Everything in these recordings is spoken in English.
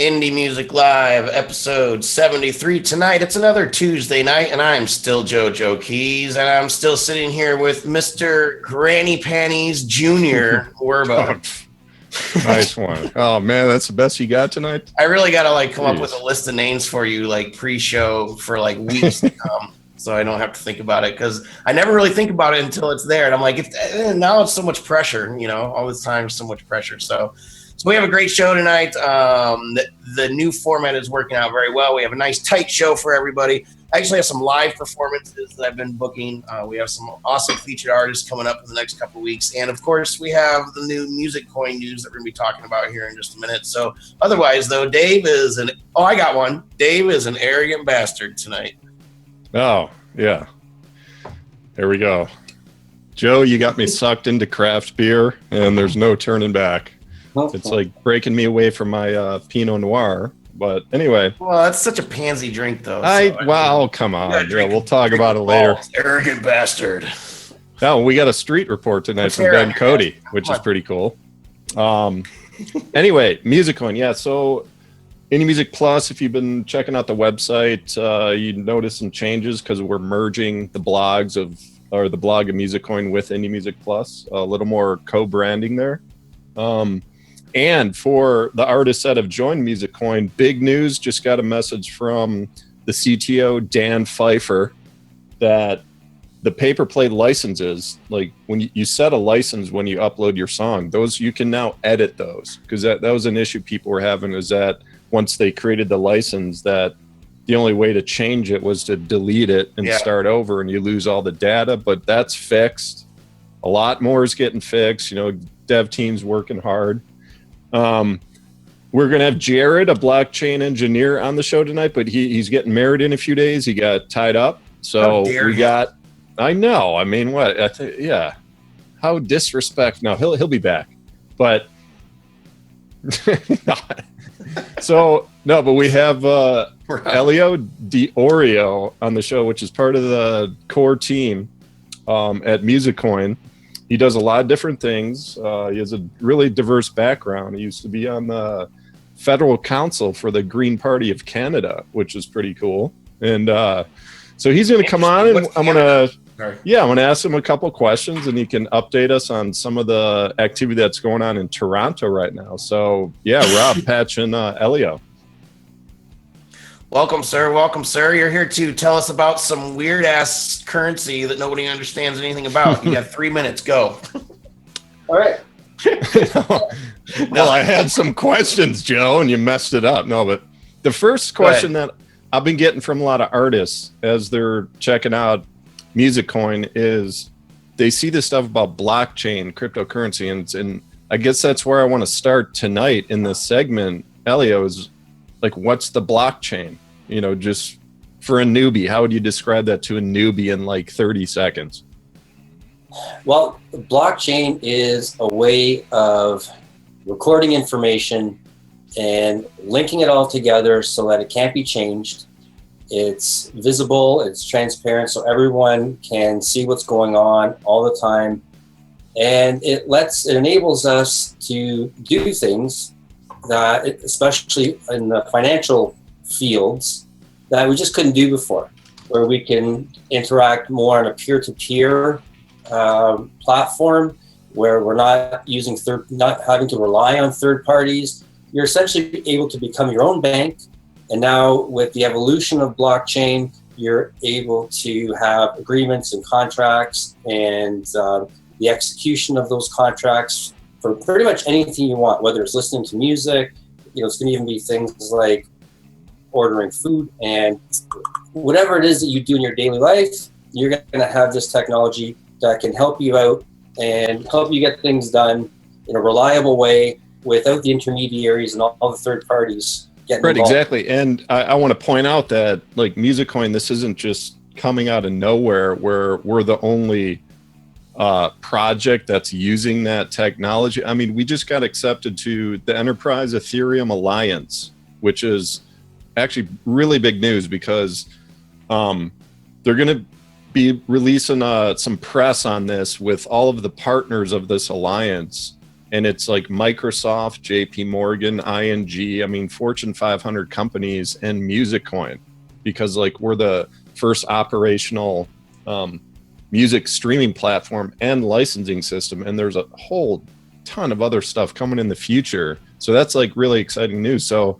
Indie Music Live, episode 73. Tonight, it's another Tuesday night, and I'm still JoeJoeKeys, and I'm still sitting here with Mr. Granny Panties Jr. Werba. Nice one. Oh, man, that's the best you got tonight? I really got to come up with a list of names for you, pre-show for weeks to come, so I don't have to think about it, because I never really think about it until it's there, and I'm like, now it's so much pressure, all this time, so much pressure, So we have a great show tonight. The new format is working out very well. We have a nice tight show for everybody. I actually have some live performances that I've been booking. We have some awesome featured artists coming up in the next couple of weeks. And, of course, we have the new music coin news that we're going to be talking about here in just a minute. So, otherwise, though, Dave is I got one. Dave is an arrogant bastard tonight. Oh, yeah. There we go. Joe, you got me sucked into craft beer, and there's no turning back. It's like breaking me away from my Pinot Noir. But anyway. Well, that's such a pansy drink, though. Come on. Yeah, we'll talk about it later. Arrogant bastard. Oh, we got a street report tonight from Ben Cote, which is pretty cool. Anyway, Musicoin. Yeah, so Indie Music Plus, if you've been checking out the website, you notice some changes because we're merging the blog of Musicoin with Indie Music Plus. A little more co-branding there. And for the artists that have joined Musicoin, big news, just got a message from the CTO, Dan Pfeiffer, that the pay-per-play licenses, when you set a license when you upload your song, those you can now edit those, because that was an issue people were having, was that once they created the license, that the only way to change it was to delete it and start over, and you lose all the data. But that's fixed. A lot more is getting fixed. Dev team's working hard. We're going to have Jared, a blockchain engineer, on the show tonight, but he's getting married in a few days. He got tied up. So I know. I mean, what? How disrespect. No, he'll be back. But but we have Elio Di Oreo on the show, which is part of the core team at Musicoin. He does a lot of different things. He has a really diverse background. He used to be on the federal council for the Green Party of Canada, which is pretty cool. And so he's going to come on, and I'm going to ask him a couple questions, and he can update us on some of the activity that's going on in Toronto right now. So, Rob, Patch, and Elio. Welcome, sir. Welcome, sir. You're here to tell us about some weird-ass currency that nobody understands anything about. You got 3 minutes. Go. All right. Well, I had some questions, Joe, and you messed it up. No, but the first question that I've been getting from a lot of artists as they're checking out Musicoin is they see this stuff about blockchain, cryptocurrency, and I guess that's where I want to start tonight in this segment. Elio, is what's the blockchain? Just for a newbie, how would you describe that to a newbie in 30 seconds? Well, blockchain is a way of recording information and linking it all together so that it can't be changed. It's visible, it's transparent, so everyone can see what's going on all the time. And it enables us to do things that, especially in the financial fields, that we just couldn't do before, where we can interact more on a peer-to-peer platform, where we're not having to rely on third parties. You're essentially able to become your own bank. And now with the evolution of blockchain, you're able to have agreements and contracts and the execution of those contracts for pretty much anything you want, whether it's listening to music, it's going to even be things like ordering food, and whatever it is that you do in your daily life, you're going to have this technology that can help you out and help you get things done in a reliable way without the intermediaries and all the third parties getting involved. Exactly. And I want to point out that Musicoin, this isn't just coming out of nowhere where we're the only project that's using that technology. I mean, we just got accepted to the Enterprise Ethereum Alliance, which is actually really big news because they're going to be releasing some press on this with all of the partners of this alliance. and it's like Microsoft, JP Morgan, ING, I mean, Fortune 500 companies, and MusicCoin, because like we're the first operational music streaming platform and licensing system. And there's a whole ton of other stuff coming in the future. So that's like really exciting news. So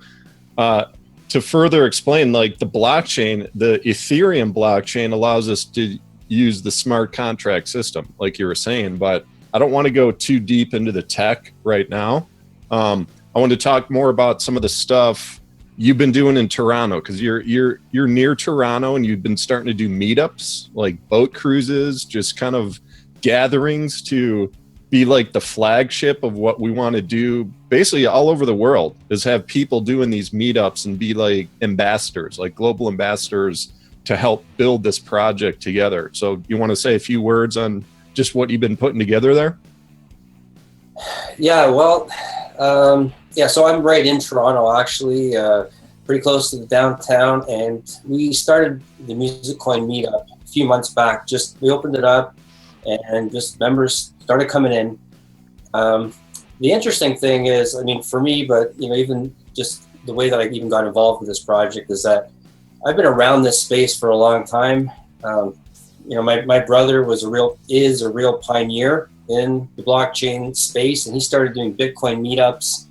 to further explain, like the blockchain, the Ethereum blockchain allows us to use the smart contract system, like you were saying, but I don't want to go too deep into the tech right now. I want to talk more about some of the stuff you've been doing in Toronto, because you're near Toronto and you've been starting to do meetups, like boat cruises, just kind of gatherings to be like the flagship of what we want to do basically all over the world, is have people doing these meetups and be like ambassadors, like global ambassadors, to help build this project together. So you want to say a few words on just what you've been putting together there? Yeah, well, so I'm right in Toronto, actually, pretty close to the downtown, and we started the MusicCoin meetup a few months back. We opened it up, and just members started coming in. The interesting thing is, I mean, for me, but even just the way that I even got involved with this project is that I've been around this space for a long time. My brother is a real pioneer in the blockchain space, and he started doing Bitcoin meetups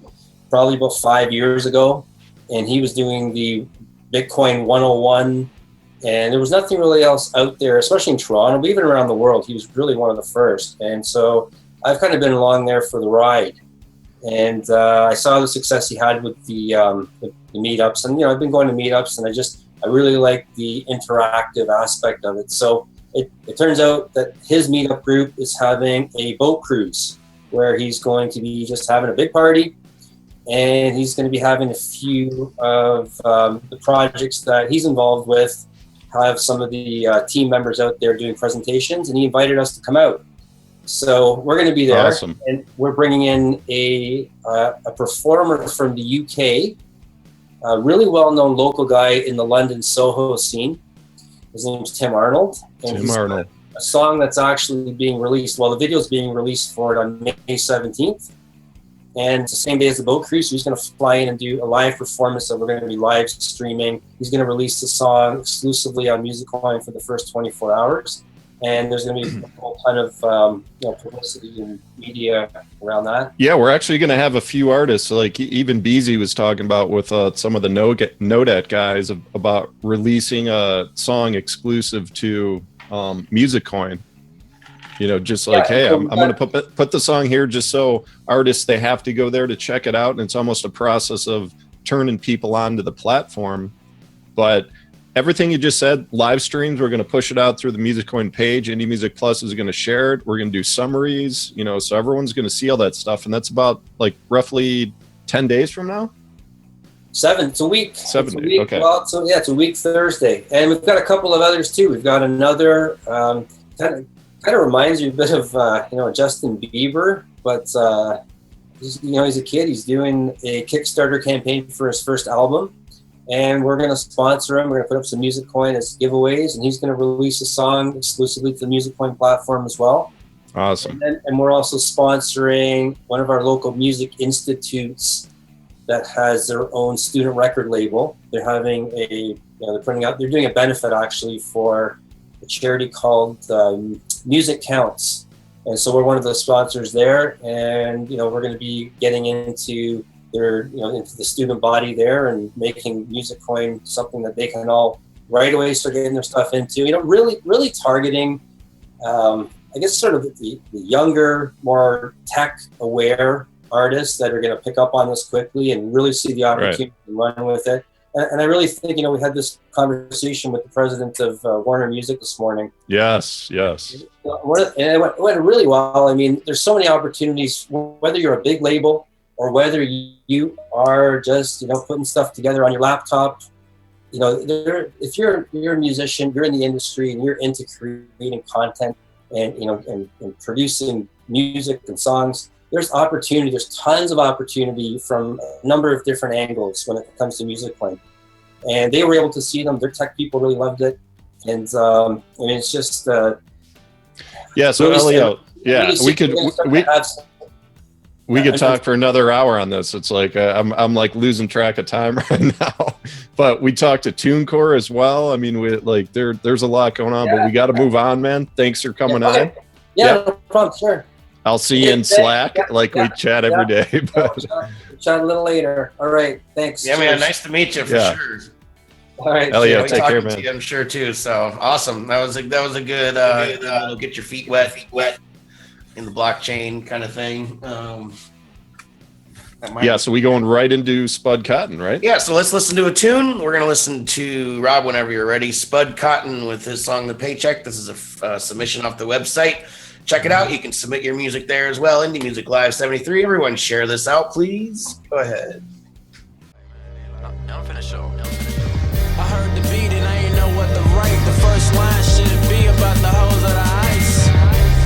probably about 5 years ago, and he was doing the Bitcoin 101, and there was nothing really else out there, especially in Toronto, but even around the world. He was really one of the first, and so I've kind of been along there for the ride, and I saw the success he had with the meetups, and I've been going to meetups, and I really like the interactive aspect of it. So it turns out that his meetup group is having a boat cruise where he's going to be just having a big party, and he's going to be having a few of the projects that he's involved with, have some of the team members out there doing presentations, and he invited us to come out. So we're going to be there. Awesome. And we're bringing in a performer from the UK, a really well-known local guy in the London Soho scene. His name's Tim Arnold. And Tim Arnold. A song that's actually being released. Well, the video is being released for it on May 17th. And it's the same day as the boat cruise. So he's going to fly in and do a live performance that we're going to be live streaming. He's going to release the song exclusively on MusicCoin for the first 24 hours. And there's going to be a whole ton of publicity and media around that. Yeah, we're actually going to have a few artists, like even B-Eazy was talking about with some of the Nodet guys about releasing a song exclusive to MusicCoin. Just like, hey, I'm going to put the song here just so artists, they have to go there to check it out. And it's almost a process of turning people onto the platform. But everything you just said, live streams, we're going to push it out through the MusicCoin page. Indie Music Plus is going to share it. We're going to do summaries, so everyone's going to see all that stuff. And that's about like roughly 10 days from now. 7. It's a week. 7 days. Okay. Well, it's a week Thursday. And we've got a couple of others too. We've got another, kind of reminds you a bit of, Justin Bieber, but, he's a kid. He's doing a Kickstarter campaign for his first album. And we're going to sponsor him. We're going to put up some MusicCoin as giveaways, and he's going to release a song exclusively to the MusicCoin platform as well. Awesome. And we're also sponsoring one of our local music institutes that has their own student record label. They're having they're doing a benefit actually for a charity called Music Counts. And so we're one of the sponsors there, and we're going to be getting into into the student body there and making MusicCoin something that they can all right away start getting their stuff into. Really targeting, I guess, sort of the younger, more tech-aware artists that are going to pick up on this quickly and really see the opportunity to run with it. And I really think, we had this conversation with the president of Warner Music this morning. Yes. And it went really well. I mean, there's so many opportunities, whether you're a big label or whether you are just, putting stuff together on your laptop. If you're a musician, you're in the industry and you're into creating content and, and producing music and songs, there's tons of opportunity from a number of different angles when it comes to MusicCoin. And they were able to see them. Their tech people really loved it. And it's just... so Elio, we could... we could talk for another hour on this. It's like I'm like losing track of time right now. But we talked to TuneCore as well. I mean, we like there's a lot going on, but we got to move on, man. Thanks for coming on. Yeah, no problem. Sure. I'll see you in Slack, we chat every day. But chat a little later. All right. Thanks. Yeah, man. Nice to meet you for sure. All right. Hell yeah. Take care, man. I'm sure too. So awesome. That was a good little get your feet wet in the blockchain kind of thing. Yeah, so we going right into Spud Cotton, right? Yeah, so let's listen to a tune. We're going to listen to Rob whenever you're ready. Spud Cotton with his song The Paycheck. This is a submission off the website. Check it out. You can submit your music there as well. Indie Music Live 73. Everyone share this out, please. Go ahead. I'm finna show. I heard the beat and I ain't know what to write. The first line should be about the hoes of the ice.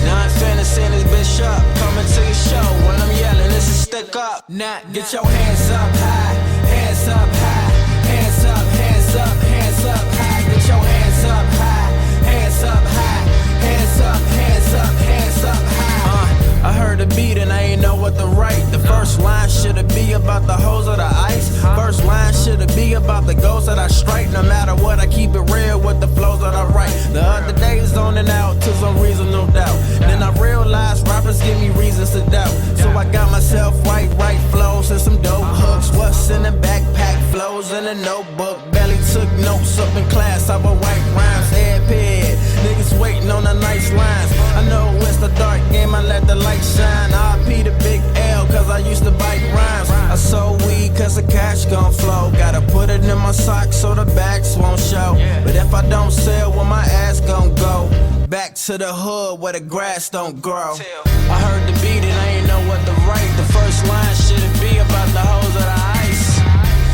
Now I'm finna send this bitch up. Coming to your show when I'm yelling, this is stick up. Now get your hands up high. Hands up high. Hands up, hands up, hands up high. Get your hands up high. Hands up high. Hands up, hands up, hands up high. I heard the beat and I ain't know what to write. The first line should be about the hoes of the ice. First line should be about the ghosts that I strike. No matter what, I keep it real with the flows that I write. The other days zoning out to some reason, no doubt. Then I realized rappers give me reasons to doubt. So I got myself right flows and some dope hooks. What's in the backpack? Flows in a notebook. Barely took notes up in class. I would write rhymes, head. Niggas waiting on the nice lines. I know it's the dark game, I let the light shine. RP the big L, cause I used to bite rhymes. I sold weed cause the cash gon' flow. Gotta put it in my socks so the bags won't show. But if I don't sell, where my ass gon' go? Back to the hood where the grass don't grow. I heard the beat and I ain't know what to write. The first line should be about the hoes of the ice.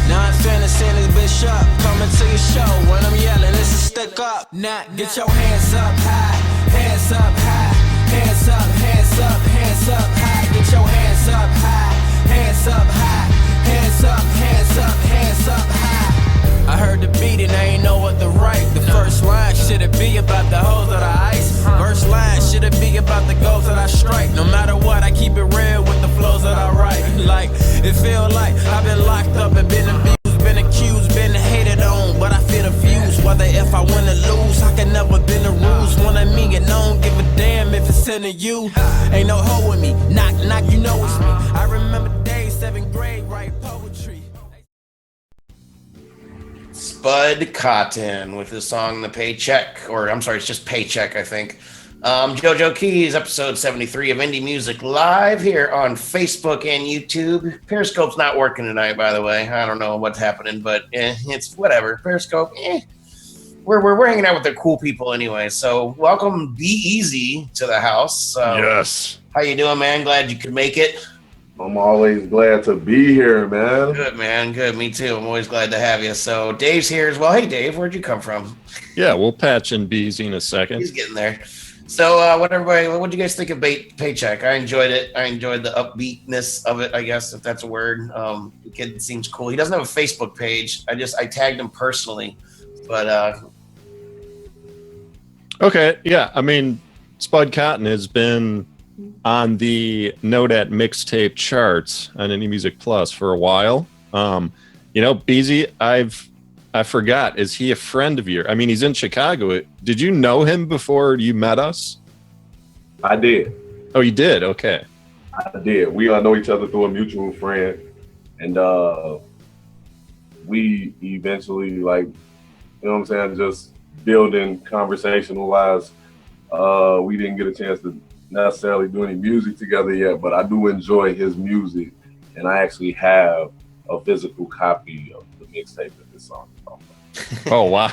Now I'm finna send this bitch up. Coming to your show when I'm yelling, this is stick up. Now get your hands up high. Hands up high. Hands up, hands up, hands up high. Get your hands up high. Hands up high. Hands up, hands up, hands up high. I heard the beat and I ain't know what to write. The first line should be about the hoes of the ice. First line should be about the goals that I strike. No matter what, I keep it real with the flows that I write. Like, it feel like I've been locked up and been abused, been accused, been hated on, but I feel the views. Whether if I win or lose, I can never bend the rules. One of me and don't give a damn if it's into you. Ain't no hoe with me, knock, knock, you know it's me. I remember days, 7th grade, write poetry. Spud Cotton with his song The Paycheck, or I'm sorry, it's just Paycheck, I think. JoeJoeKeys, episode 73 of Indie Music Live here on Facebook and YouTube. Periscope's not working tonight, by the way. I don't know what's happening, but it's whatever. Periscope, we're hanging out with the cool people anyway. So welcome B-Eazy to the house. Yes. How you doing, man? Glad you could make it. I'm always glad to be here, man. Good, man. Good. Me too. I'm always glad to have you. So Dave's here as well. Hey, Dave, where'd you come from? Yeah, we'll patch in B-Eazy in a second. He's getting there. So what do you guys think of Paycheck? I enjoyed it. I enjoyed the upbeatness of it, I guess, if that's a word. The kid seems cool. He doesn't have a Facebook page. I tagged him personally. But okay, yeah. I mean, Spud Cotton has been on the Note at Mixtape charts on Indie Music Plus for a while. B-Eazy, I forgot. Is he a friend of yours? I mean, he's in Chicago. Did you know him before you met us? I did. Oh, you did? Okay. I did. We know each other through a mutual friend. And we eventually, like, you know what I'm saying, just building conversational-wise. We didn't get a chance to necessarily do any music together yet, but I do enjoy his music. And I actually have a physical copy of the mixtape that this song is on. Oh wow,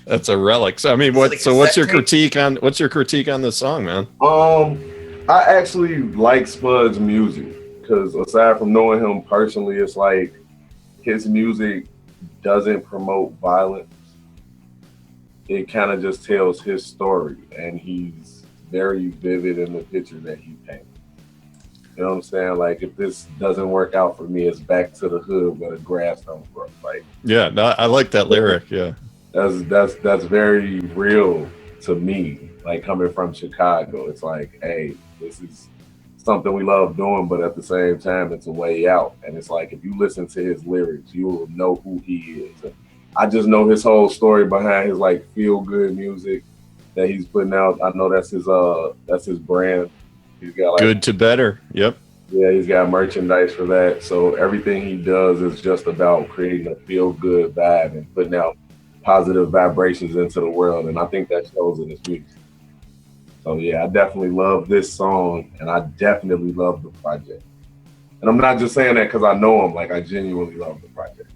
that's a relic. So I mean, what's your critique on the song, man? I actually like Spud's music because aside from knowing him personally, it's like his music doesn't promote violence. It kind of just tells his story, and he's very vivid in the picture that he paints. You know what I'm saying? Like, if this doesn't work out for me, it's back to the hood where the grass don't grow. Like, yeah, no, I like that lyric. Yeah, that's very real to me. Like, coming from Chicago, it's like, hey, this is something we love doing, but at the same time, it's a way out. And it's like, if you listen to his lyrics, you will know who he is. And I just know his whole story behind his like feel good music that he's putting out. I know that's his brand. He's got like Good to Better. Yep. Yeah, he's got merchandise for that. So everything he does is just about creating a feel good vibe and putting out positive vibrations into the world. And I think that shows in his music. So yeah, I definitely love this song, and I definitely love the project. And I'm not just saying that because I know him. Like, I genuinely love the project.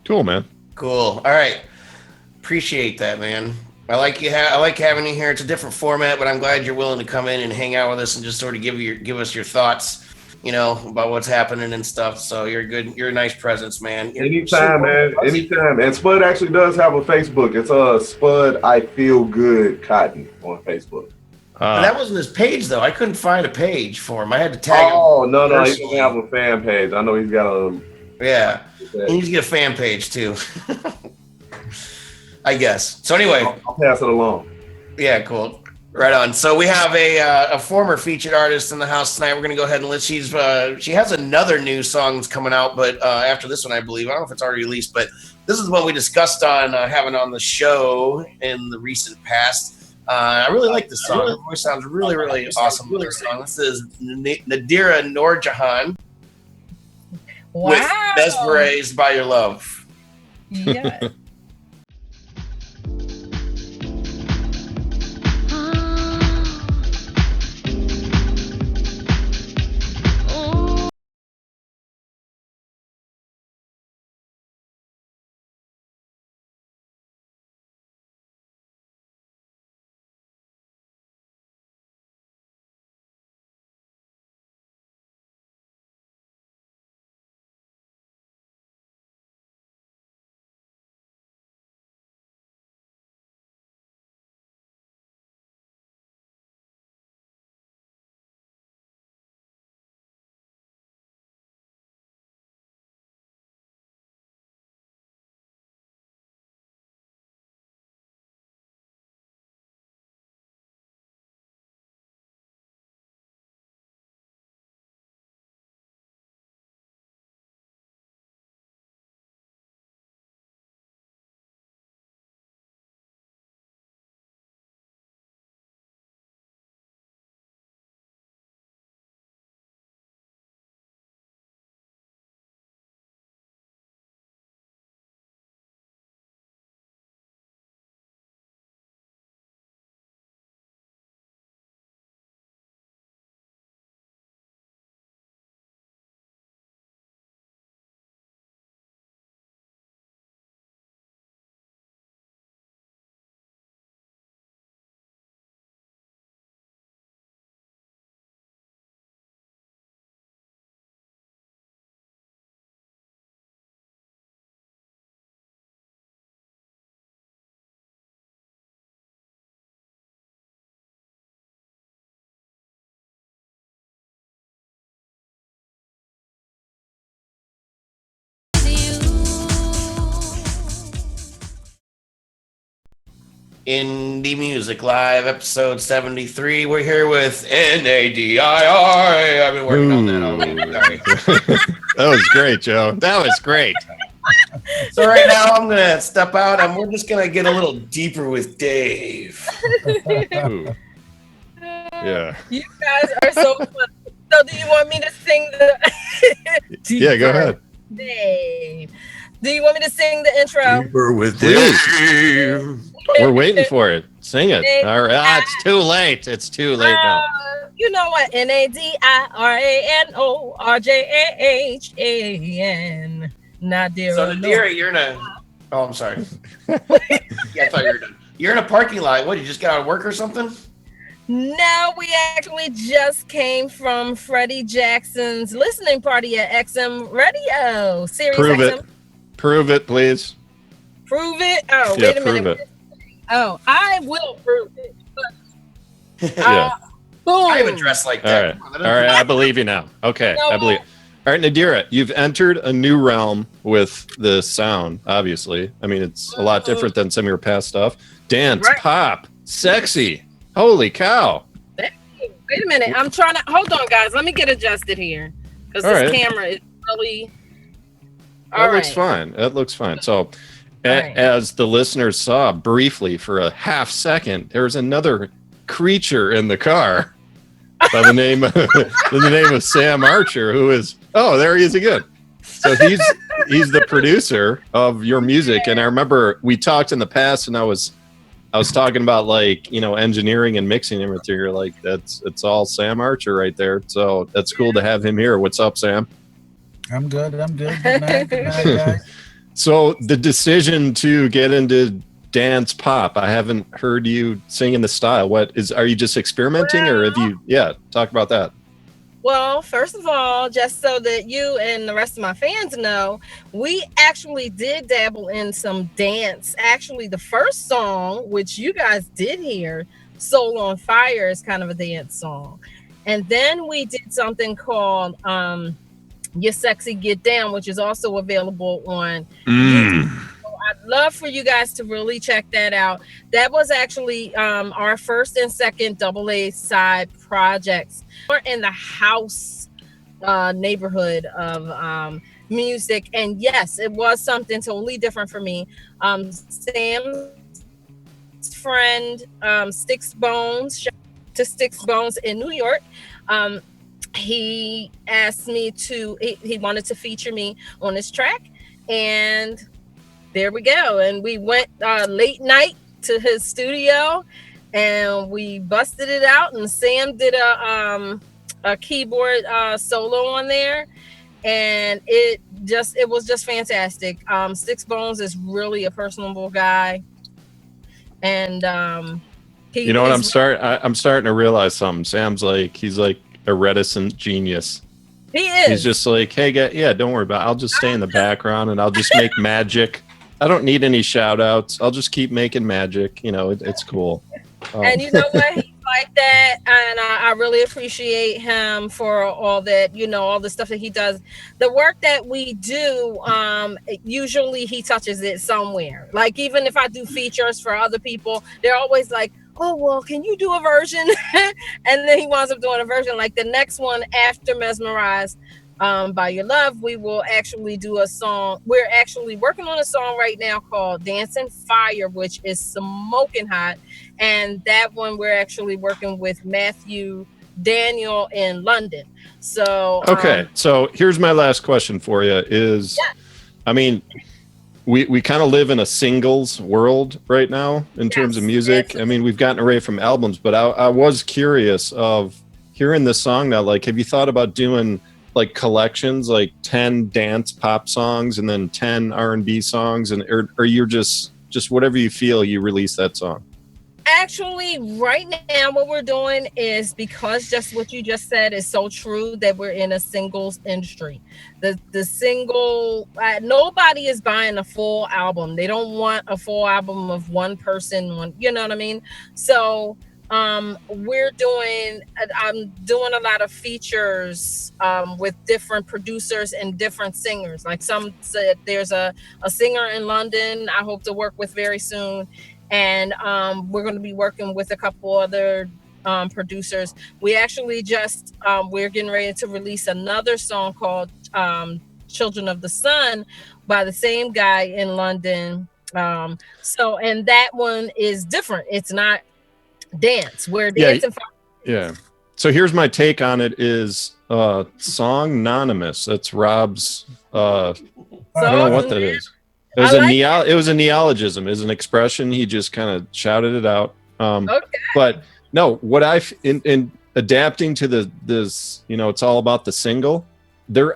Cool, man. Cool. All right. Appreciate that, man. I like having you here. It's a different format, but I'm glad you're willing to come in and hang out with us and just sort of give us your thoughts, you know, about what's happening and stuff. So you're a nice presence, man. Anytime, man. Anytime. And Spud actually does have a Facebook. It's Spud Ifeelgood Cotton on Facebook. But that wasn't his page, though. I couldn't find a page for him. I had to tag him. Oh, no, he doesn't have a fan page. I know he's got a... Yeah. He needs to get a fan page, too. I guess. So anyway. I'll pass it along. Yeah, cool. Right on. So we have a former featured artist in the house tonight. We're going to go ahead and she has another new song that's coming out, but after this one, I believe. I don't know if it's already released, but this is one we discussed on having on the show in the recent past. I really like this song. Her voice sounds really, really awesome with this song. This is Nadira Norjahan with Mesmerized by Your Love. Yeah. Indie Music Live, episode 73. We're here with Nadira. I've been working on that all week. Sorry. That was great, Joe. That was great. So right now I'm going to step out and we're just going to get a little deeper with Dave. Ooh. Yeah. You guys are so funny. So do you want me to sing the... Yeah, go ahead. Dave. Do you want me to sing the intro? Deeper with Please. Dave. We're waiting for it. Sing it. All right. It's too late. It's too late now. You know what? NADIRANORJAHAN. Nadira. So Nadira, you're in a... Oh, I'm sorry. Yeah, I thought you were done. You're in a parking lot. What, you just got out of work or something? No, we actually just came from Freddie Jackson's listening party at XM Radio. Sirius Prove XM. it. Prove it, please. Prove it? Oh, Yeah, wait a minute. prove it. Oh, I will prove it. Yeah. Boom. I have a dress like that. All right. I believe you now. Okay. You know I believe. All right, Nadira, you've entered a new realm with the sound, obviously. I mean, it's a lot different than some of your past stuff. Dance, Right. pop, sexy. Holy cow. Wait a minute. I'm trying to hold on, guys. Let me get adjusted here because this camera is really. That looks fine. That looks fine. So, as the listeners saw briefly for a half second, there's another creature in the car by the name of Sam Archer, who is there he is again. So he's the producer of your music, and I remember we talked in the past, and I was talking about like engineering and mixing and everything. You're like, it's all Sam Archer right there. So that's cool to have him here. What's up, Sam? I'm good. Good night, guys. So the decision to get into dance pop, I haven't heard you sing in the style. Are you just experimenting or have you, talk about that. Well, first of all, just so that you and the rest of my fans know, we actually did dabble in some dance. Actually, the first song, which you guys did hear, Soul on Fire, is kind of a dance song. And then we did something called Your Sexy Get Down, which is also available on YouTube. So I'd love for you guys to really check that out. That was actually our first and second AA side projects. We're in the house neighborhood of music. And yes, it was something totally different for me. Sam's friend, Sticks Bones, shout out to Sticks Bones in New York. He asked me he wanted to feature me on this track, and there we go. And we went late night to his studio and we busted it out, and Sam did a keyboard solo on there, and it was just fantastic. Sticks Bones is really a personable guy, and I'm starting to realize something. Sam's he's like a reticent genius. He is. He's just like, hey, don't worry about it. I'll just stay in the background and I'll just make magic. I don't need any shout outs. I'll just keep making magic. It's cool. And you know what? He's like that. And I really appreciate him for all that, all the stuff that he does. The work that we do, usually he touches it somewhere. Like, even if I do features for other people, they're always like, oh, well, can you do a version? And then he winds up doing a version. Like the next one after Mesmerized, by Your Love, we will actually do a song. We're actually working on a song right now called Dancing Fire, which is smoking hot. And that one we're actually working with Matthew Daniel in London. So okay, so here's my last question for you is, I mean, we kind of live in a singles world right now in terms of music. Absolutely. I mean, we've gotten away from albums, but I was curious of hearing this song now. Like, have you thought about doing like collections, like 10 dance pop songs and then 10 R&B songs, or you're just whatever you feel, you release that song? Actually, right now, what we're doing is, because just what you just said is so true, that we're in a singles industry. The single, nobody is buying a full album. They don't want a full album of one person, you know what I mean? So I'm doing a lot of features with different producers and different singers. Like some said, there's a singer in London I hope to work with very soon. And we're going to be working with a couple other producers. We actually we're getting ready to release another song called Children of the Sun by the same guy in London. And that one is different. It's not dance. We're dancing. Yeah. So here's my take on it is song anonymous. That's Rob's. I don't know what that is. It was a neologism, is an expression. He just kind of shouted it out. Okay. But no, what in adapting to this, it's all about the single.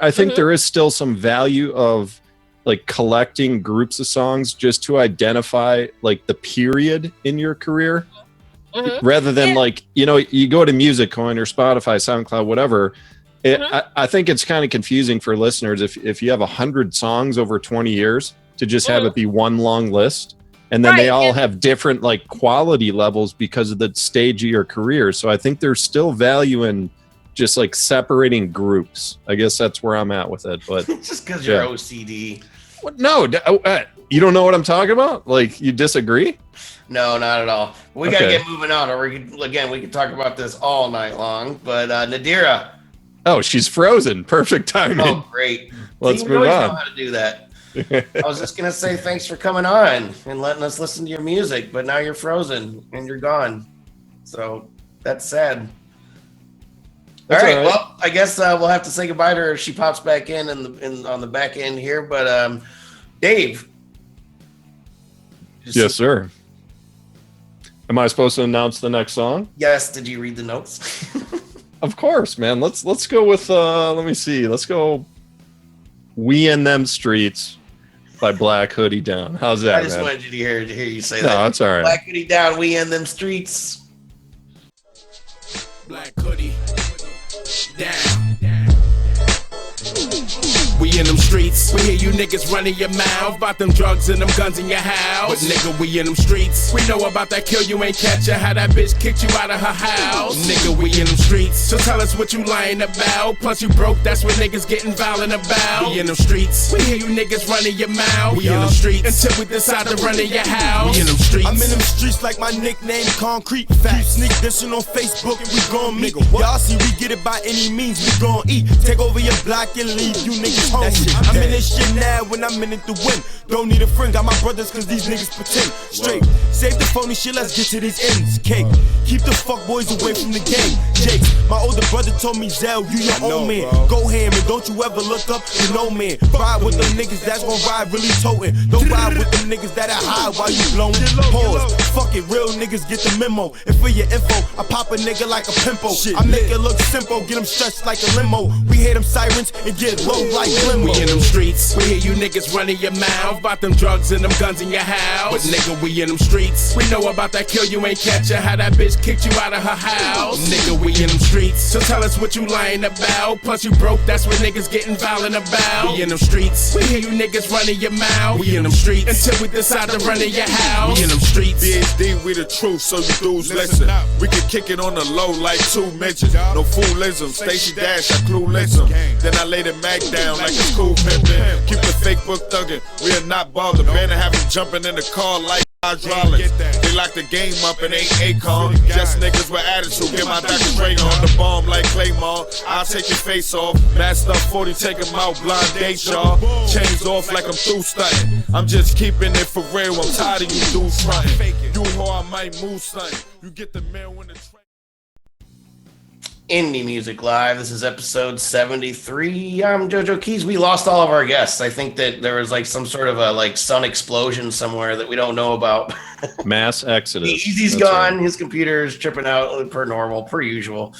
I think there is still some value of like collecting groups of songs just to identify like the period in your career, rather than like, you go to Music Coin or Spotify, SoundCloud, whatever. I think it's kind of confusing for listeners if you have 100 songs over 20 years. To just have it be one long list, and then they all have different like quality levels because of the stage of your career. So I think there's still value in just like separating groups. I guess that's where I'm at with it. But just because you're OCD. What? No, you don't know what I'm talking about? Like, you disagree? No, not at all. We got to Okay. get moving on, or we could talk about this all night long. But Nadira. Oh, she's frozen. Perfect timing. Oh, great. Let's See, move you on. know how to do that. I was just gonna say thanks for coming on and letting us listen to your music, but now you're frozen and you're gone. So that's sad. That's all right. all right. Well, I guess we'll have to say goodbye to her if she pops back in on the back end here. But Dave. Yes, sir. Am I supposed to announce the next song? Yes. Did you read the notes? Of course, man. Let's go with let me see. Let's go We in Them Streets by Black Hoodie Down. How's that, I just man? wanted you to hear you say No, that. that's all right. Black Hoodie Down, we in them streets. Black Hoodie down. We in them streets. We hear you niggas running your mouth about them drugs and them guns in your house. But nigga, we in them streets. We know about that kill you ain't catch her. How that bitch kicked you out of her house. Nigga, we in them streets. So tell us what you lying about. Plus you broke, that's what niggas getting violent about. We in them streets. We hear you niggas running your mouth. We in them streets. Until we decide to run in your house. We in them streets. I'm in them streets like my nickname Concrete. You sneak dissing on Facebook and we gon' meet. Y'all see we get it by any means, we gon' eat. Take over your block and leave you niggas hungry. I'm in this shit now when I'm in it to win. Don't need a friend, got my brothers cause these niggas pretend. Straight, save the phony shit, let's get to these ends. Cake, keep the fuck boys away from the game. Jake, my older brother told me, Zell, you your own man. Go ham and don't you ever look up to no man. Ride with them niggas that's gon' ride really totin'. Don't ride with them niggas that are high while you blowin'. Pause, fuck it, real niggas get the memo. And for your info, I pop a nigga like a pimple. I make it look simple, get them stretched like a limo. We hear them sirens and get low like limo. We in them streets. We hear you niggas running your mouth about them drugs and them guns in your house. But nigga, we in them streets. We know about that kill you ain't catch her. How that bitch kicked you out of her house. Nigga, we in them streets. So tell us what you lying about. Plus you broke, that's what niggas getting violent about. We in them streets. We hear you niggas running your mouth. We in them streets. Until we decide to run in your house. We in them streets. B-Eazy, we the truth, so you dudes listen. We can kick it on the low like two midgets. No foolism, Stacy Dash, I clueless 'em. Then I lay the mag down like it's cool pimpin'. Keep the fake book thuggin', we are not bothered. Better have him jumping in the car like hydraulics. They lock the game up and ain't Akon. Just niggas with attitude, get my Dr. Dre on the bomb like Claymore. I'll take your face off. Masked up 40, take him out, blind date, y'all. Chains off like I'm through stunting. I'm just keeping it for real, I'm tired of you dudes frontin'. You hoe, I might move something. You get the mail when the train. Indie Music Live. This is episode 73. I'm JoeJoeKeys. We lost all of our guests. I think that there was like some sort of a like sun explosion somewhere that we don't know about. Mass exodus. B-Eazy's gone. His computer is tripping out per normal, per usual.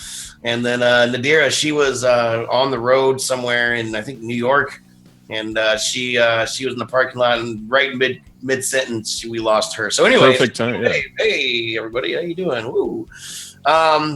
And then Nadira, she was on the road somewhere in I think New York, and she was in the parking lot, and right mid sentence we lost her. So anyway, perfect time. Yeah. Hey everybody, how you doing? Woo.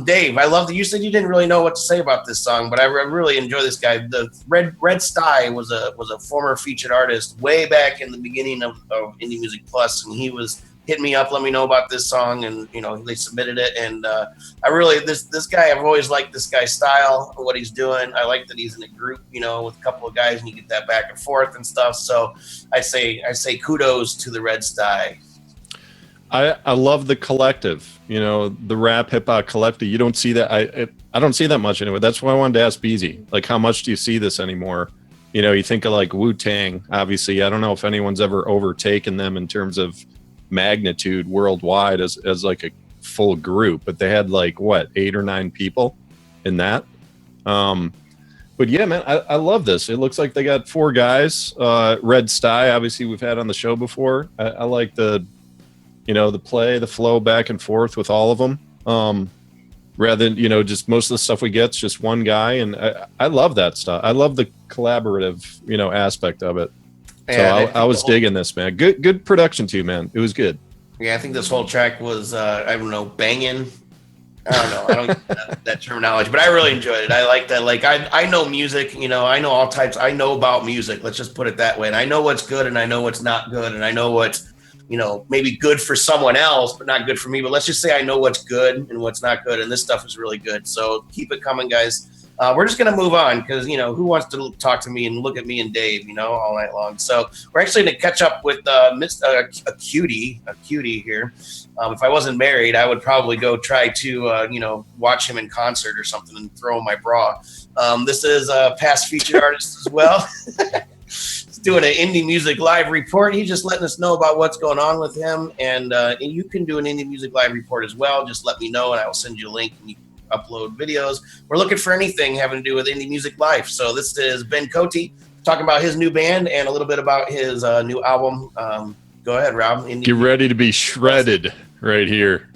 Dave, I love that you said you didn't really know what to say about this song, but I really enjoy this guy. The Red Sty was a former featured artist way back in the beginning of Indie Music Plus, and he was hitting me up, let me know about this song, and you know they submitted it, and I really this guy, I've always liked this guy's style, what he's doing. I like that he's in a group, you know, with a couple of guys, and you get that back and forth and stuff. So I say kudos to the Red Sty. I love the collective, you know, the rap hip hop collective. You don't see that. I don't see that much anyway. That's why I wanted to ask B-Eazy, like, how much do you see this anymore? You know, you think of like Wu-Tang, obviously. I don't know if anyone's ever overtaken them in terms of magnitude worldwide as like a full group, but they had like what, 8 or 9 people in that. But yeah, man, I love this. It looks like they got 4 guys. Red Sty, obviously we've had on the show before. I like the, you know, the play, the flow back and forth with all of them. Rather than, you know, just most of the stuff we get's just one guy. And I love that stuff. I love the collaborative, you know, aspect of it. Yeah, so I was digging this, man. Good production too, man. It was good. Yeah, I think this whole track was, I don't know, banging. I don't know. I don't get that terminology, but I really enjoyed it. I like that. Like, I know music, you know, I know all types. I know about music. Let's just put it that way. And I know what's good and I know what's not good. And I know what's, you know, maybe good for someone else, but not good for me. But let's just say I know what's good and what's not good. And this stuff is really good. So keep it coming, guys. we're just going to move on because, you know, who wants to talk to me and look at me and Dave, you know, all night long. So we're actually going to catch up with a cutie here. If I wasn't married, I would probably go try to, you know, watch him in concert or something and throw him my bra. This is a past featured artist as well. He's doing an indie music live report. He's just letting us know about what's going on with him. And you can do an indie music live report as well. Just let me know and I will send you a link and you can upload videos. We're looking for anything having to do with indie music live. So this is Ben Cote talking about his new band and a little bit about his new album. Go ahead, Rob. Get ready to be shredded right here.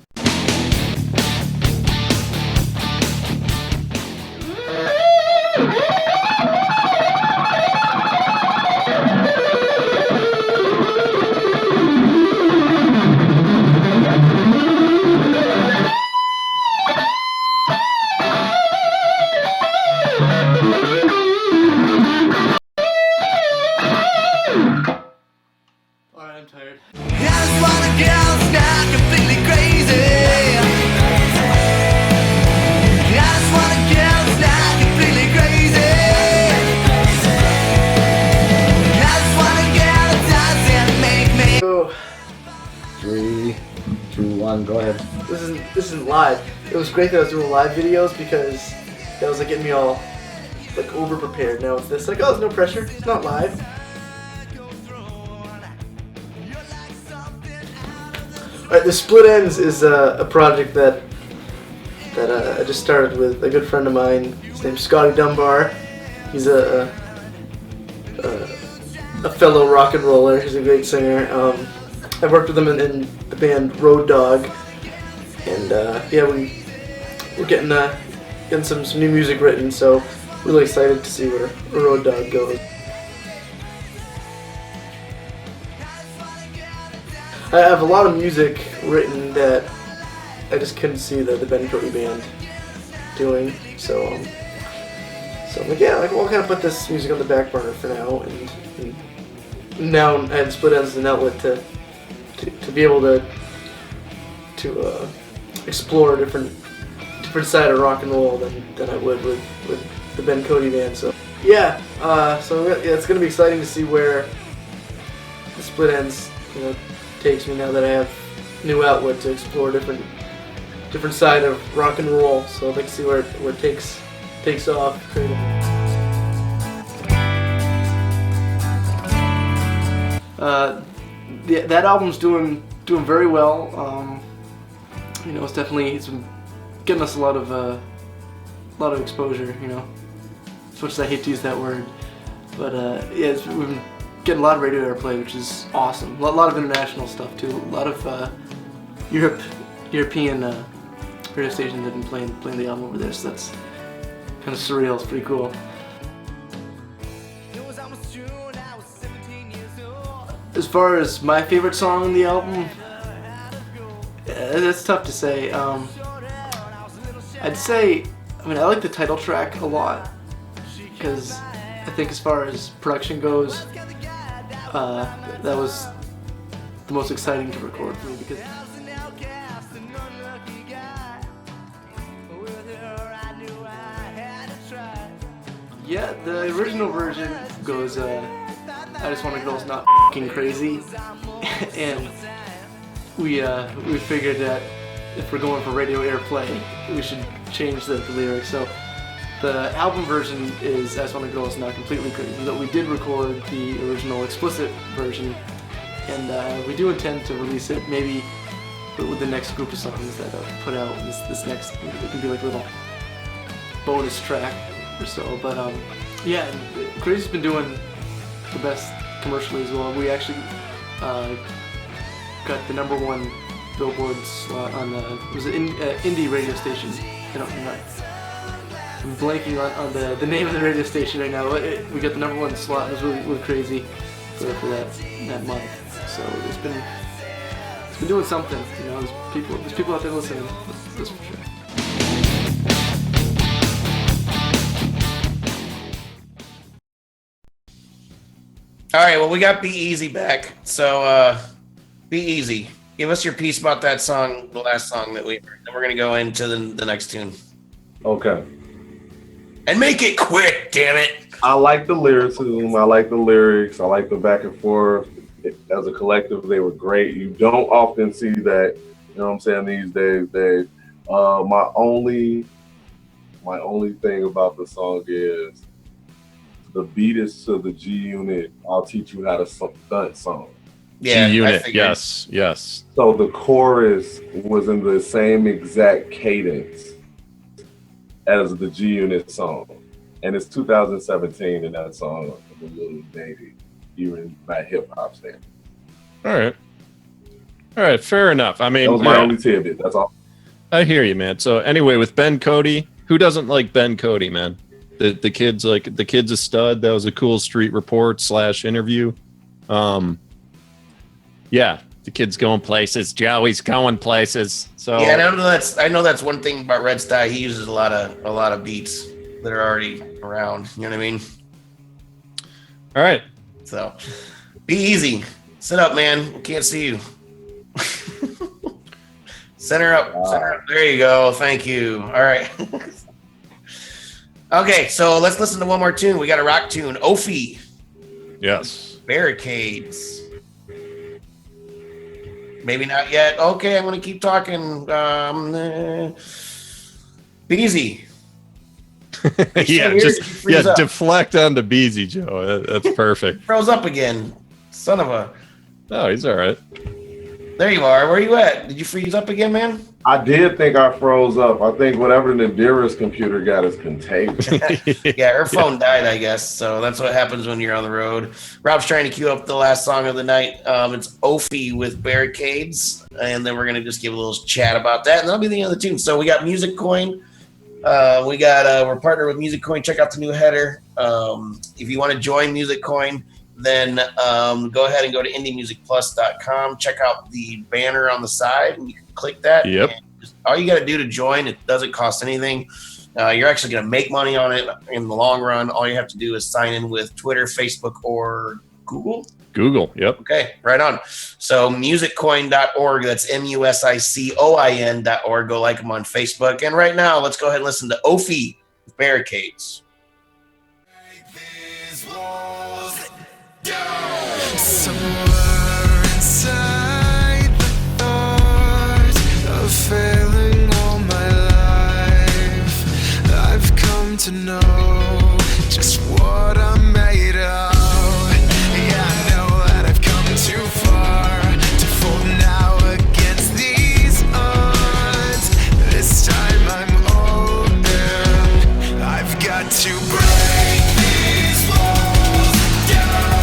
Go ahead. This isn't live. It was great that I was doing live videos because that was like getting me all like over prepared. Now it's this like, oh, there's no pressure. It's not live. Alright, the Split Ends is a project that I just started with a good friend of mine. His name's Scotty Dunbar. He's a fellow rock and roller. He's a great singer. I worked with him in the band Road Dog, and yeah, we're getting some new music written. So really excited to see where Road Dog goes. I have a lot of music written that I just couldn't see the Ben Cote Band doing. So I'm like, yeah, like we'll kind of put this music on the back burner for now, and now I had Split Ends as an outlet to be able to explore a different side of rock and roll than I would with the Ben Cote Band. So yeah, it's gonna be exciting to see where the Split Ends, you know, takes me now that I have new outlet to explore different side of rock and roll. So I'd like to see where it takes off creatively. That album's doing very well. You know, it's been getting us a lot of exposure. You know, as much as I hate to use that word, but yeah, we've been getting a lot of radio airplay, which is awesome. A lot of international stuff too. A lot of European radio stations have been playing the album over there, so that's kind of surreal. It's pretty cool. As far as my favorite song on the album, that's tough to say. I'd say, I like the title track a lot, because I think as far as production goes, that was the most exciting to record for me, because yeah, the original version goes, I just want a girl's not f***ing crazy, and we figured that if we're going for radio airplay, we should change the lyrics. So the album version is I just want a girl's not completely crazy, but we did record the original explicit version, and we do intend to release it maybe with the next group of songs that I put out. This next, it can be like a little bonus track or so. But yeah, Crazy's been doing the best commercially as well. We actually got the #1 Billboard slot on was it indie radio station. I'm blanking on the name of the radio station right now. We got the #1 slot. It was really crazy for that month. So it's been doing something. You know, there's people out there listening. That's for sure. All right, well, we got B-Eazy back. So, B-Eazy, give us your piece about that song, the last song that we heard. Then we're going to go into the next tune. Okay. And make it quick, damn it. I like the lyricism. I like the lyrics. I like the back and forth. As a collective, they were great. You don't often see that, you know what I'm saying, these days, Dave. My only thing about the song is the beat is to the G Unit, I'll teach you how to stunt song. Yeah, G Unit, yes. So the chorus was in the same exact cadence as the G Unit song. And it's 2017 and that song is a little dated, even by hip hop standards. All right, fair enough. I mean, that was my only tidbit. That's all. I hear you, man. So anyway, with Ben Cote, who doesn't like Ben Cote, man? The kid's a stud. That was a cool street report / interview. Yeah, the kid's going places. Joey's going places. So yeah, I know that's one thing about Red Sty. He uses a lot of beats that are already around. You know what I mean? All right. So B-Eazy. Sit up, man. We can't see you. Center up. There you go. Thank you. All right. Okay, so let's listen to one more tune. We got a rock tune. Ophie. Yes. Barricades. Maybe not yet. Okay, I'm going to keep talking. B-Eazy. Yeah, deflect onto B-Eazy, Joe. That's perfect. Froze up again. Son of a... Oh, he's all right. There you are. Where are you at? Did you freeze up again, man? I did think I froze up. I think whatever Nadira's computer got is contagious. Yeah, her phone died, I guess. So that's what happens when you're on the road. Rob's trying to queue up the last song of the night. It's Ophie with Barricades. And then we're going to just give a little chat about that. And that'll be the end of the tune. So we got Music Coin. We're partnered with Music Coin. Check out the new header. If you want to join Music Coin, then go ahead and go to indiemusicplus.com. Check out the banner on the side, and you can click that. Yep. And all you got to do to join, it doesn't cost anything. You're actually going to make money on it in the long run. All you have to do is sign in with Twitter, Facebook, or Google. Google, yep. Okay, right on. So musiccoin.org, that's musiccoin.org. Go like them on Facebook. And right now, let's go ahead and listen to Ophie with Barricades. Somewhere inside the thought of failing all my life, I've come to know just what I'm made of. Yeah, I know that I've come too far to fall now against these odds. This time I'm older, I've got to break these walls down.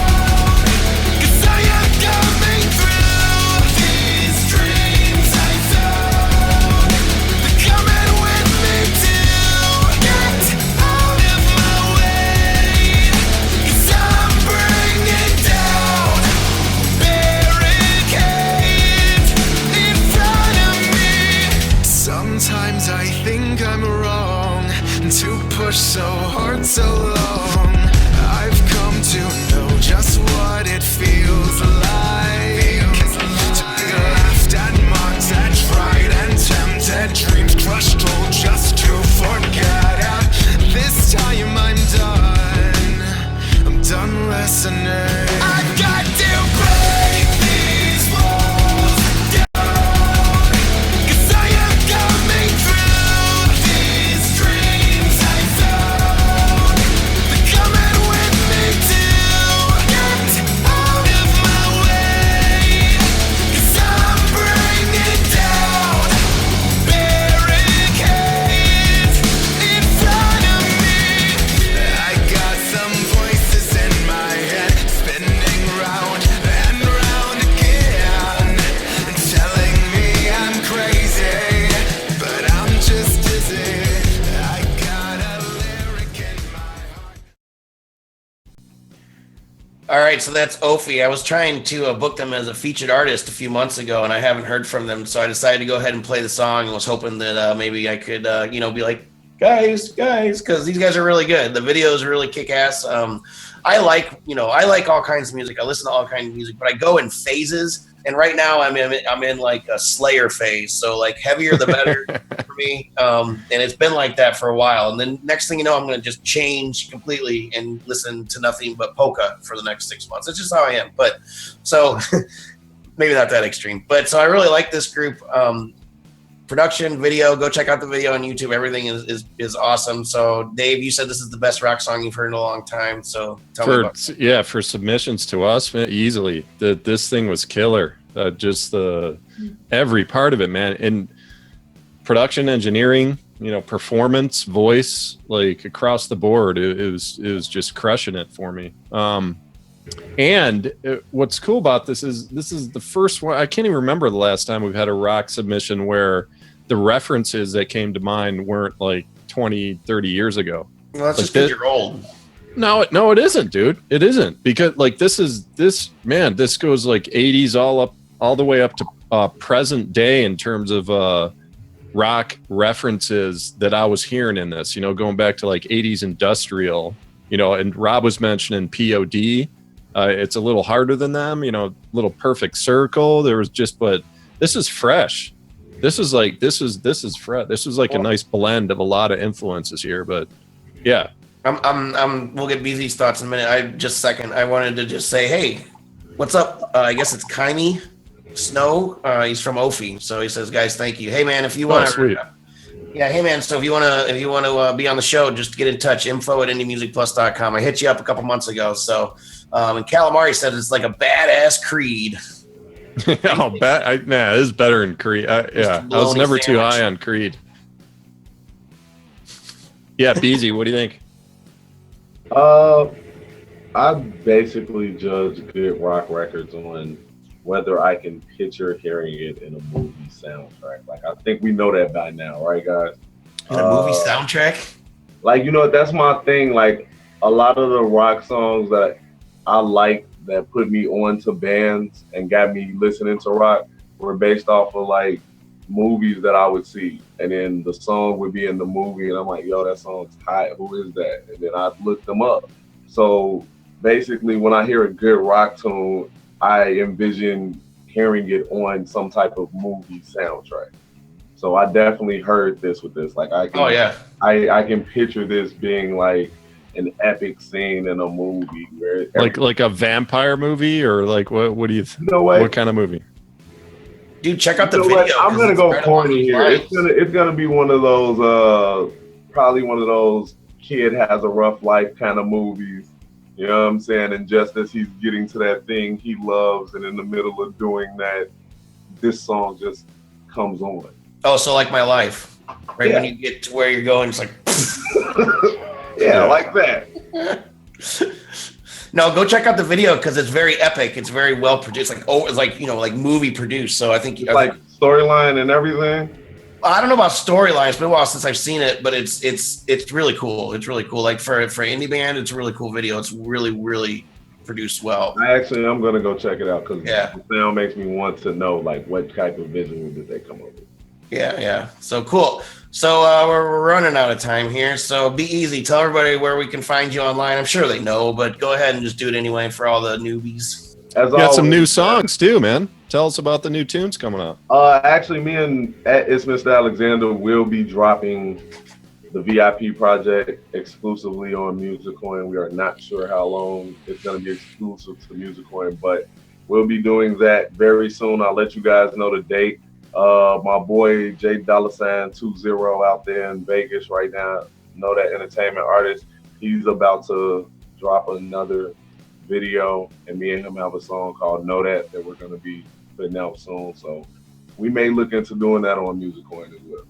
Sometimes I think I'm wrong to push so hard so long. I've come to know just what it feels like to be laughed at, mocked at, tried and tempted, dreams crushed all just to forget. This time I'm done listening. I've got to break these walls down, 'cause I am coming through these dreams I found. They're coming with me to get out of my way, 'cause I'm bringing down barricades in front of me. I got some voices in my head spinning round and round again, telling me I'm crazy, but I'm just dizzy. I got a lyric in my heart. All right, so that's Ophie. I was trying to book them as a featured artist a few months ago, and I haven't heard from them, so I decided to go ahead and play the song and was hoping that maybe I could, be like, guys, because these guys are really good. The videos are really kick-ass. I like all kinds of music. I listen to all kinds of music, but I go in phases. And right now I'm in like a Slayer phase. So like heavier the better for me. And it's been like that for a while. And then next thing you know, I'm going to just change completely and listen to nothing but polka for the next 6 months. It's just how I am. But so maybe not that extreme. But so I really like this group. Production, video, go check out the video on YouTube. Everything is awesome. So Dave, you said this is the best rock song you've heard in a long time. So tell me about it. Yeah, for submissions to us, man, easily. This thing was killer. Just every part of it, man. And production, engineering, performance, voice, like across the board, it was just crushing it for me. And what's cool about this is the first one. I can't even remember the last time we've had a rock submission where the references that came to mind weren't like 20, 30 years ago. Well, that's like just because you're old. No, it isn't, dude. It isn't, because like this goes like 80s all the way up to present day in terms of rock references that I was hearing in this, going back to like 80s industrial, and Rob was mentioning POD. It's a little harder than them, little Perfect Circle. But this is fresh. This is fresh. This is like a nice blend of a lot of influences here, but yeah. We'll get B-Eazy's thoughts in a minute. I wanted to just say, hey, what's up? I guess it's Kaimi Snow. He's from Ophi. So he says, guys, thank you. Hey man, if you want to, hey man. So if you want to be on the show, just get in touch. info@indiemusicplus.com. I hit you up a couple months ago. So, and Calamari said it's like a badass Creed. This is better than Creed. I was never too high on Creed. Yeah, B-Eazy, what do you think? I basically judge good rock records on whether I can picture hearing it in a movie soundtrack. Like, I think we know that by now, right, guys? In a movie soundtrack? Like, that's my thing. Like, a lot of the rock songs that I like that put me on to bands and got me listening to rock were based off of, like, movies that I would see. And then the song would be in the movie, and I'm like, yo, that song's hot. Who is that? And then I'd look them up. So basically, when I hear a good rock tune, I envision hearing it on some type of movie soundtrack. So I definitely heard this with this. Like, I can picture this being like an epic scene in a movie where like a vampire movie, or like what do you think? What kind of movie? Dude, check out the video. I'm gonna go corny here. It's gonna be one of those probably one of those kid has a rough life kind of movies. You know what I'm saying? And just as he's getting to that thing he loves, and in the middle of doing that, this song just comes on. Oh, so like My Life, right? Yeah. When you get to where you're going, it's like, yeah, like that. No, go check out the video because it's very epic. It's very well produced, like movie produced. So I think like storyline and everything. I don't know about storylines. It's been a while since I've seen it, but it's really cool. It's really cool. Like for indie band, it's a really cool video. It's really, really produced well. I'm gonna go check it out because the sound makes me want to know like what type of visual did they come up with. Yeah. So cool. So we're running out of time here. So B-Eazy, tell everybody where we can find you online. I'm sure they know, but go ahead and just do it anyway for all the newbies. You got some new songs too, man. Tell us about the new tunes coming out. Actually, me and It's Mr. Alexander will be dropping the VIP project exclusively on Musicoin. We are not sure how long it's going to be exclusive to Musicoin, but we'll be doing that very soon. I'll let you guys know the date. My boy J $20 out there in Vegas right now, Know That Entertainment artist, he's about to drop another video, and me and him have a song called Know That we're going to be putting out soon. So we may look into doing that on Musicoin as well.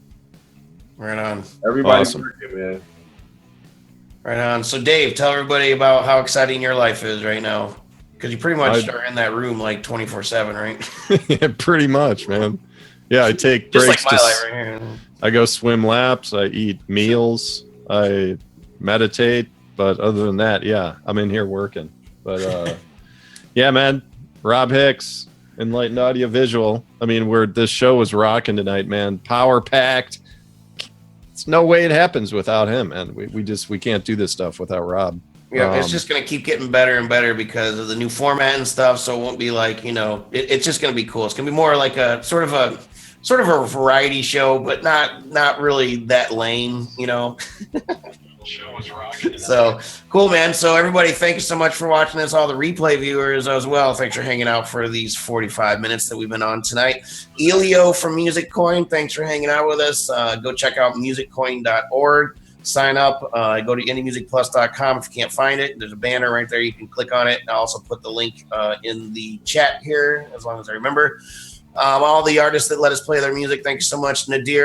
Right on. Everybody's working, man. Right on. So Dave, tell everybody about how exciting your life is right now, because you pretty much are in that room like 24/7, right? Yeah, pretty much, man. Yeah, I take just breaks. Like my life right here. I go swim laps. I eat meals. I meditate. But other than that, yeah, I'm in here working. But yeah, man, Rob Hix, Enlightened Audio Visual. I mean, this show was rocking tonight, man. Power packed. It's no way it happens without him, man. We can't do this stuff without Rob. Yeah, it's just gonna keep getting better and better because of the new format and stuff. So it won't be like, it's just gonna be cool. It's gonna be more like a sort of a sort of a variety show, but not really that lame, you know. So cool, man. So everybody, thank you so much for watching this. All the replay viewers as well, thanks for hanging out for these 45 minutes that we've been on tonight. Elio from Music Coin, thanks for hanging out with us. Go check out musiccoin.org. Sign up. Go to indiemusicplus.com if you can't find it. There's a banner right there. You can click on it. I'll also put the link in the chat here, as long as I remember. All the artists that let us play their music, thank you so much. Nadira